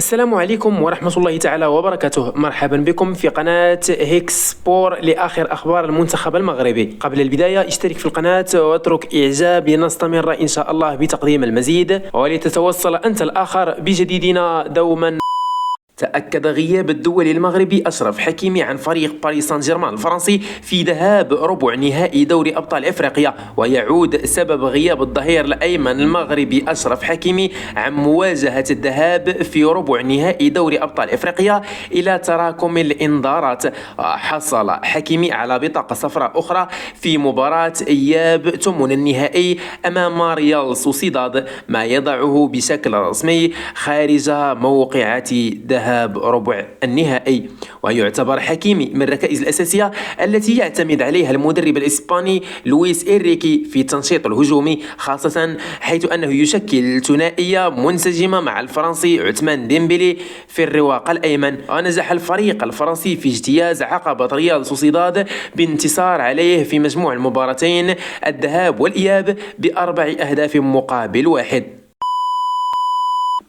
السلام عليكم ورحمة الله تعالى وبركاته. مرحبا بكم في قناة هيكس سبور لآخر أخبار المنتخب المغربي. قبل البداية اشترك في القناة واترك إعجاب لنستمر إن شاء الله بتقديم المزيد، ولتتوصل أنت الآخر بجديدنا دوما. تأكد غياب الدولي المغربي أشرف حكيمي عن فريق باريس سان جيرمان الفرنسي في ذهاب ربع نهائي دوري أبطال إفريقيا، ويعود سبب غياب الظهير الأيمن المغربي أشرف حكيمي عن مواجهة الذهاب في ربع نهائي دوري أبطال إفريقيا إلى تراكم الإنذارات. حصل حكيمي على بطاقة صفراء أخرى في مباراة إياب ثمن النهائي أمام ريال سوسيداد، ما يضعه بشكل رسمي خارج موقعة ذهاب ربع النهائي. ويعتبر حكيمي من الركائز الأساسية التي يعتمد عليها المدرب الإسباني لويس إنريكي في التنشيط الهجومي، خاصة حيث أنه يشكل ثنائية منسجمة مع الفرنسي عثمان ديمبلي في الرواق الأيمن. ونجح الفريق الفرنسي في اجتياز عقبة ريال سوسيداد بانتصار عليه في مجموع المباراتين الذهاب والإياب بأربع أهداف مقابل واحد.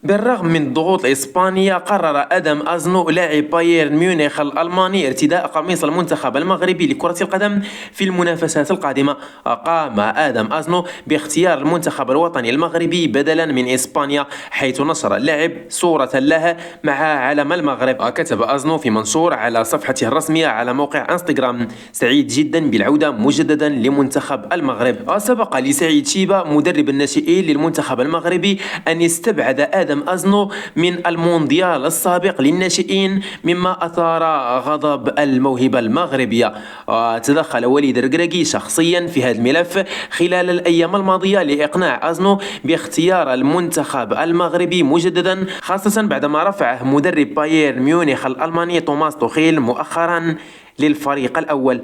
بالرغم من الضغوط الإسبانية، قرر آدم أزنو لاعب بايرن ميونخ الألماني ارتداء قميص المنتخب المغربي لكرة القدم في المنافسات القادمة. قام آدم أزنو باختيار المنتخب الوطني المغربي بدلا من إسبانيا، حيث نشر اللاعب صورة لها مع علم المغرب. وكتب أزنو في منشور على صفحته الرسمية على موقع انستغرام: سعيد جدا بالعودة مجددا لمنتخب المغرب. وسبق لسعيد شيبة مدرب الناشئين للمنتخب المغربي أن يستبعد آدم أزنو من المونديال السابق للناشئين، مما أثار غضب الموهبة المغربية. وتدخل وليد الركراكي شخصيا في هذا الملف خلال الأيام الماضية لإقناع أزنو باختيار المنتخب المغربي مجددا، خاصة بعدما رفعه مدرب بايرن ميونخ الألماني توماس توخيل مؤخرا للفريق الأول.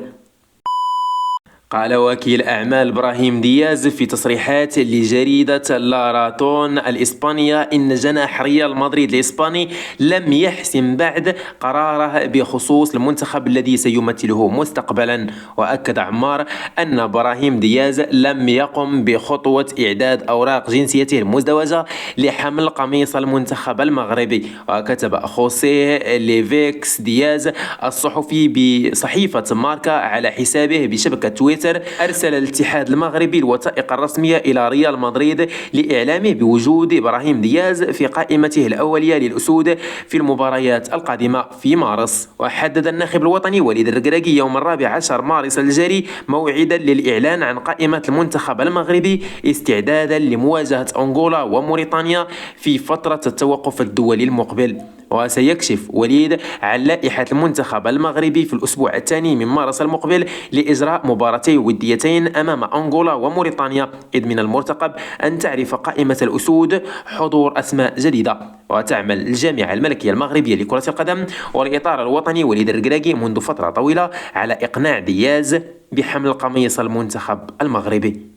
قال وكيل أعمال إبراهيم دياز في تصريحات لجريدة لاراتون الإسبانية إن جناح ريال مدريد الإسباني لم يحسم بعد قراره بخصوص المنتخب الذي سيمثله مستقبلا. وأكد عمار أن إبراهيم دياز لم يقم بخطوة إعداد أوراق جنسيته المزدوجة لحمل قميص المنتخب المغربي. وكتب خوسيه ليفيكس دياز الصحفي بصحيفة ماركا على حسابه بشبكة تويتر: أرسل الاتحاد المغربي الوثائق الرسمية إلى ريال مدريد لإعلامه بوجود إبراهيم دياز في قائمته الأولية للأسود في المباريات القادمة في مارس. وحدد الناخب الوطني وليد الركراكي يوم 14 مارس الجاري موعدا للإعلان عن قائمة المنتخب المغربي استعدادا لمواجهة أنغولا وموريتانيا في فترة التوقف الدولي المقبل. وسيكشف وليد عن لائحة المنتخب المغربي في الأسبوع الثاني من مارس المقبل لإجراء مباراتي وديتين أمام أنغولا وموريتانيا، إذ من المرتقب أن تعرف قائمة الأسود حضور أسماء جديدة. وتعمل الجامعة الملكية المغربية لكرة القدم والإطار الوطني وليد الركراكي منذ فترة طويلة على إقناع دياز بحمل قميص المنتخب المغربي.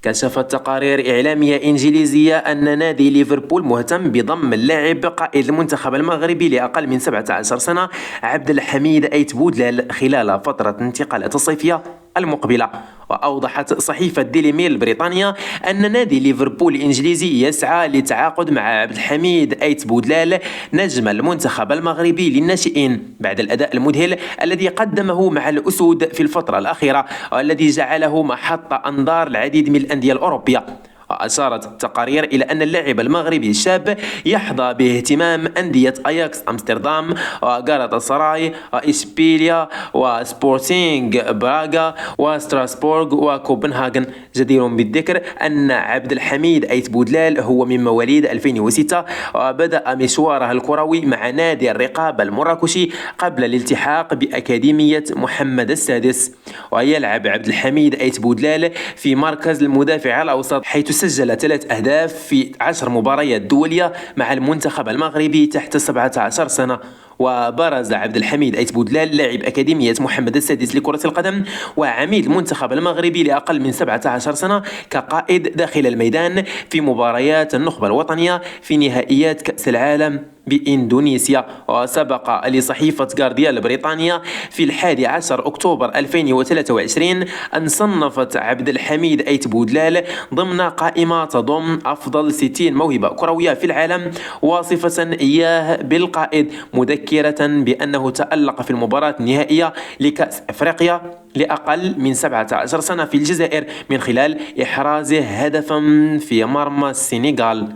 كشفت تقارير إعلامية إنجليزية أن نادي ليفربول مهتم بضم اللاعب قائد المنتخب المغربي لأقل من 17 سنة عبد الحميد أيت بودلال خلال فترة الانتقالات الصيفية المقبلة. وأوضحت صحيفة ديلي ميل البريطانية أن نادي ليفربول الإنجليزي يسعى للتعاقد مع عبد الحميد أيت بودلال نجم المنتخب المغربي للناشئين بعد الأداء المذهل الذي قدمه مع الأسود في الفترة الأخيرة، والذي جعله محط أنظار العديد من الأندية الأوروبية. وأشارت التقارير إلى أن اللاعب المغربي الشاب يحظى باهتمام أندية أياكس أمستردام وغالاتا سراي وإشبيليا وسبورتينغ براغا وستراسبورغ وكوبنهاغن. جدير بالذكر أن عبد الحميد أيت بودلال هو من مواليد 2006، وبدأ مشواره الكروي مع نادي الرقابة المراكشي قبل الالتحاق بأكاديمية محمد السادس. ويلعب عبد الحميد أيت بودلال في مركز المدافع الأوسط، حيث سجل 3 أهداف في 10 مباريات دولية مع المنتخب المغربي تحت 17 سنة. وبرز عبد الحميد أيت بودلال لاعب أكاديمية محمد السادس لكرة القدم وعميد المنتخب المغربي لأقل من 17 سنة كقائد داخل الميدان في مباريات النخبة الوطنية في نهائيات كأس العالم بإندونيسيا. وسبق لصحيفة غارديان البريطانية في 11 أكتوبر 2023 أن صنفت عبد الحميد أيت بودلال ضمن قائمة تضم أفضل 60 موهبة كروية في العالم، واصفة إياه بالقائد، مذكرة بأنه تألق في المباراة النهائية لكأس أفريقيا لأقل من 17 سنة في الجزائر من خلال إحرازه هدفا في مرمى السنغال.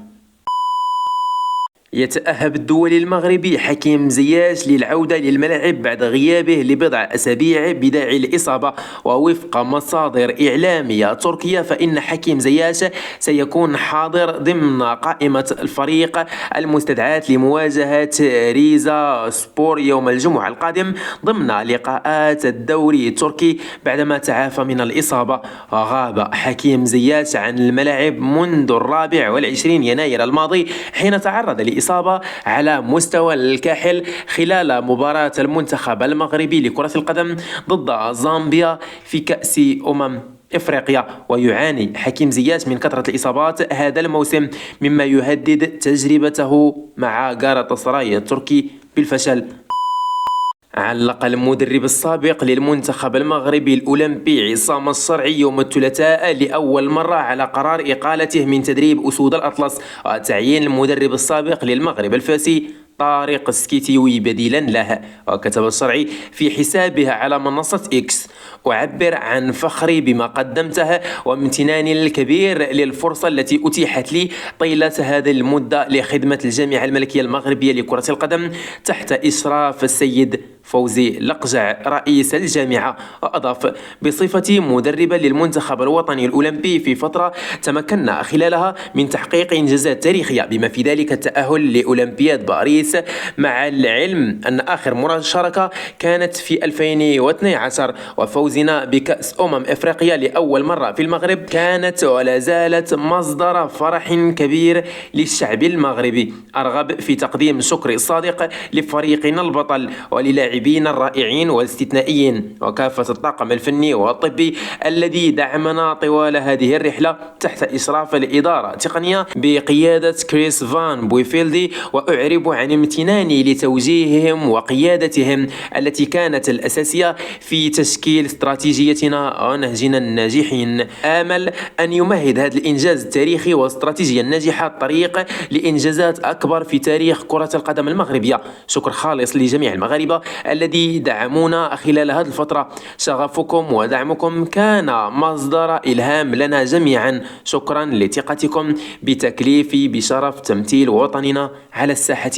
يتأهب الدولي المغربي حكيم زياش للعودة للملاعب بعد غيابه لبضع أسابيع بداعي الإصابة. ووفق مصادر إعلامية تركية فإن حكيم زياش سيكون حاضر ضمن قائمة الفريق المستدعاة لمواجهة ريزا سبور يوم الجمعة القادم ضمن لقاءات الدوري التركي بعدما تعافى من الإصابة. غاب حكيم زياش عن الملاعب منذ 24 يناير الماضي حين تعرض لإصابة على مستوى الكاحل خلال مباراة المنتخب المغربي لكرة القدم ضد زامبيا في كأس إفريقيا. ويعاني حكيم زياش من كثرة الإصابات هذا الموسم مما يهدد تجربته مع غالاتاسراي التركي بالفشل. علق المدرب السابق للمنتخب المغربي الأولمبي عصام الشرعي يوم الثلاثاء لأول مرة على قرار إقالته من تدريب أسود الأطلس وتعيين المدرب السابق للمغرب الفاسي طارق السكيتيوي بديلا له. وكتب الشرعي في حسابه على منصة إكس: أعبر عن فخري بما قدمته وامتناني الكبير للفرصة التي أتيحت لي طيلة هذه المدة لخدمة الجامعة الملكية المغربية لكرة القدم تحت إشراف السيد فوزي لقجع رئيس الجامعة. وأضاف: بصفتي مدربا للمنتخب الوطني الأولمبي في فترة تمكنا خلالها من تحقيق إنجازات تاريخية بما في ذلك التأهل لأولمبياد باريس، مع العلم أن آخر مشاركة كانت في 2012 وفوزنا بكأس إفريقيا لأول مرة في المغرب كانت ولا زالت مصدر فرح كبير للشعب المغربي. أرغب في تقديم شكر صادق لفريقنا البطل وللاعبين الرائعين والاستثنائيين وكافة الطاقم الفني والطبي الذي دعمنا طوال هذه الرحلة تحت إشراف الإدارة التقنية بقيادة كريس فان بويفيلدي. وأعرب عن امتناني لتوجيههم وقيادتهم التي كانت الأساسية في تشكيل استراتيجيتنا ونهجنا الناجحين. آمل أن يمهد هذا الإنجاز التاريخي والاستراتيجية الناجحة الطريق لإنجازات أكبر في تاريخ كرة القدم المغربية. شكر خالص لجميع المغاربة الذي دعمونا خلال هذه الفترة. شغفكم ودعمكم كان مصدر إلهام لنا جميعا. شكرا لثقتكم بتكليفي بشرف تمثيل وطننا على الساحة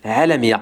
العالمية.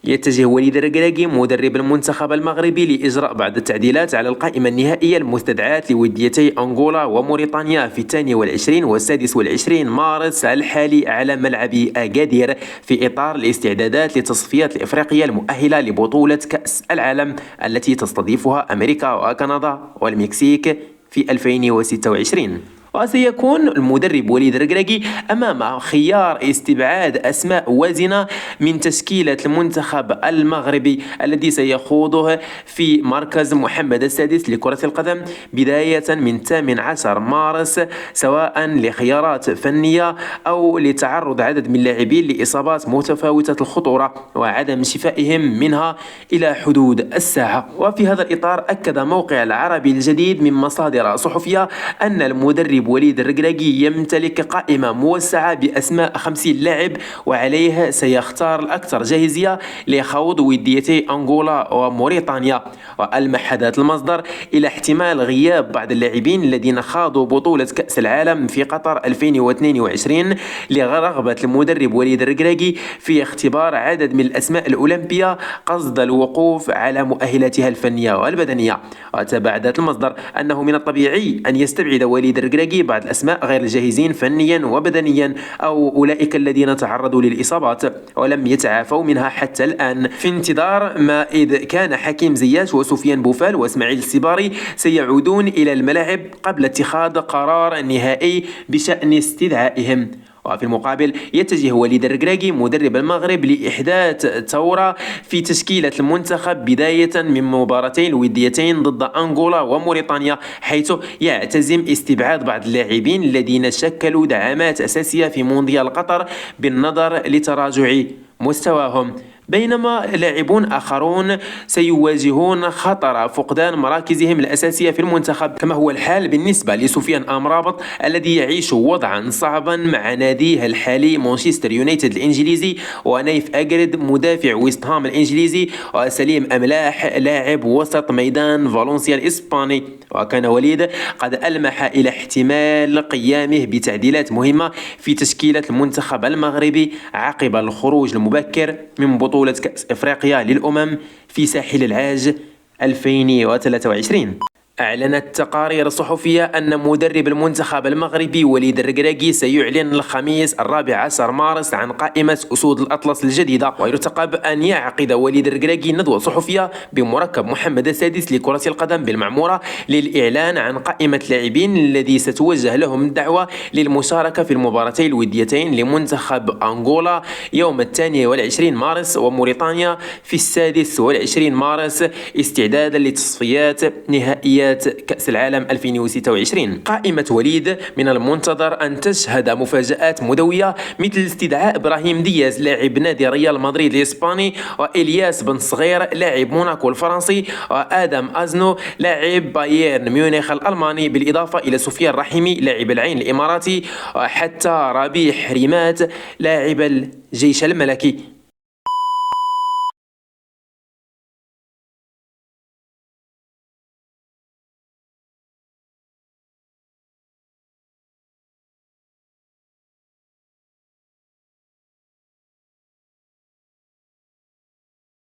يتجه وليد الركراكي مدرب المنتخب المغربي لإجراء بعض التعديلات على القائمة النهائية المستدعاة لوديتي أنغولا وموريتانيا في 22 و 26 مارس الحالي على ملعب أكادير في إطار الاستعدادات لتصفيات الإفريقية المؤهلة لبطولة كأس العالم التي تستضيفها أمريكا وكندا والمكسيك في 2026. وسيكون المدرب وليد الركراكي أمام خيار استبعاد أسماء وازنة من تشكيلة المنتخب المغربي الذي سيخوضه في مركز محمد السادس لكرة القدم بداية من 18 مارس، سواء لخيارات فنية أو لتعرض عدد من اللاعبين لإصابات متفاوتة الخطورة وعدم شفائهم منها إلى حدود الساعة. وفي هذا الإطار أكد موقع العربي الجديد من مصادر صحفية أن المدرب وليد الركراكي يمتلك قائمة موسعة بأسماء 50 لاعب وعليه سيختار الأكثر جاهزية لخوض وديتي أنغولا وموريتانيا. وألمح هذا المصدر إلى احتمال غياب بعض اللاعبين الذين خاضوا بطولة كأس العالم في قطر 2022 لرغبة المدرب وليد الركراكي في اختبار عدد من الأسماء الأولمبية قصد الوقوف على مؤهلاتها الفنية والبدنية. وتبعد المصدر أنه من الطبيعي أن يستبعد وليد الركراكي بعض الأسماء غير الجاهزين فنيا وبدنيا أو أولئك الذين تعرضوا للإصابات ولم يتعافوا منها حتى الآن، في انتظار ما إذ كان حكيم زياش وسفيان بوفال واسماعيل السباري سيعودون إلى الملاعب قبل اتخاذ قرار نهائي بشأن استدعائهم. وفي المقابل يتجه وليد الركراكي مدرب المغرب لإحداث ثورة في تشكيلة المنتخب بداية من مباراتين الوديتين ضد أنغولا وموريتانيا، حيث يعتزم استبعاد بعض اللاعبين الذين شكلوا دعامات أساسية في مونديال قطر بالنظر لتراجع مستواهم، بينما لاعبون آخرون سيواجهون خطر فقدان مراكزهم الأساسية في المنتخب، كما هو الحال بالنسبة لسفيان أمرابط الذي يعيش وضعا صعبا مع ناديه الحالي مانشستر يونايتد الإنجليزي، ونايف أجرد مدافع ويست هام الإنجليزي، وسليم أملاح لاعب وسط ميدان فالنسيا الإسباني. وكان وليد قد ألمح إلى احتمال قيامه بتعديلات مهمة في تشكيلة المنتخب المغربي عقب الخروج المبكر من بطولة كأس إفريقيا للأمم في ساحل العاج 2023. أعلنت تقارير صحفية أن مدرب المنتخب المغربي وليد الركراكي سيعلن الخميس 14 مارس عن قائمة أسود الأطلس الجديدة، ويرتقب أن يعقد وليد الركراكي ندوة صحفية بمركب محمد السادس لكرة القدم بالمعمورة للإعلان عن قائمة لاعبين الذي ستوجه لهم الدعوة للمشاركة في المباراتين الوديتين لمنتخب أنغولا يوم 22 مارس وموريتانيا في 26 مارس استعدادا لتصفيات نهائية كأس العالم 2026. قائمة وليد من المنتظر أن تشهد مفاجآت مدوية مثل استدعاء إبراهيم دياز لاعب نادي ريال مدريد الإسباني، وإلياس بن صغير لاعب موناكو الفرنسي، وآدم أزنو لاعب بايرن ميونخ الألماني، بالإضافة إلى سفيان رحيمي لاعب العين الإماراتي، وحتى ربيح ريمات لاعب الجيش الملكي.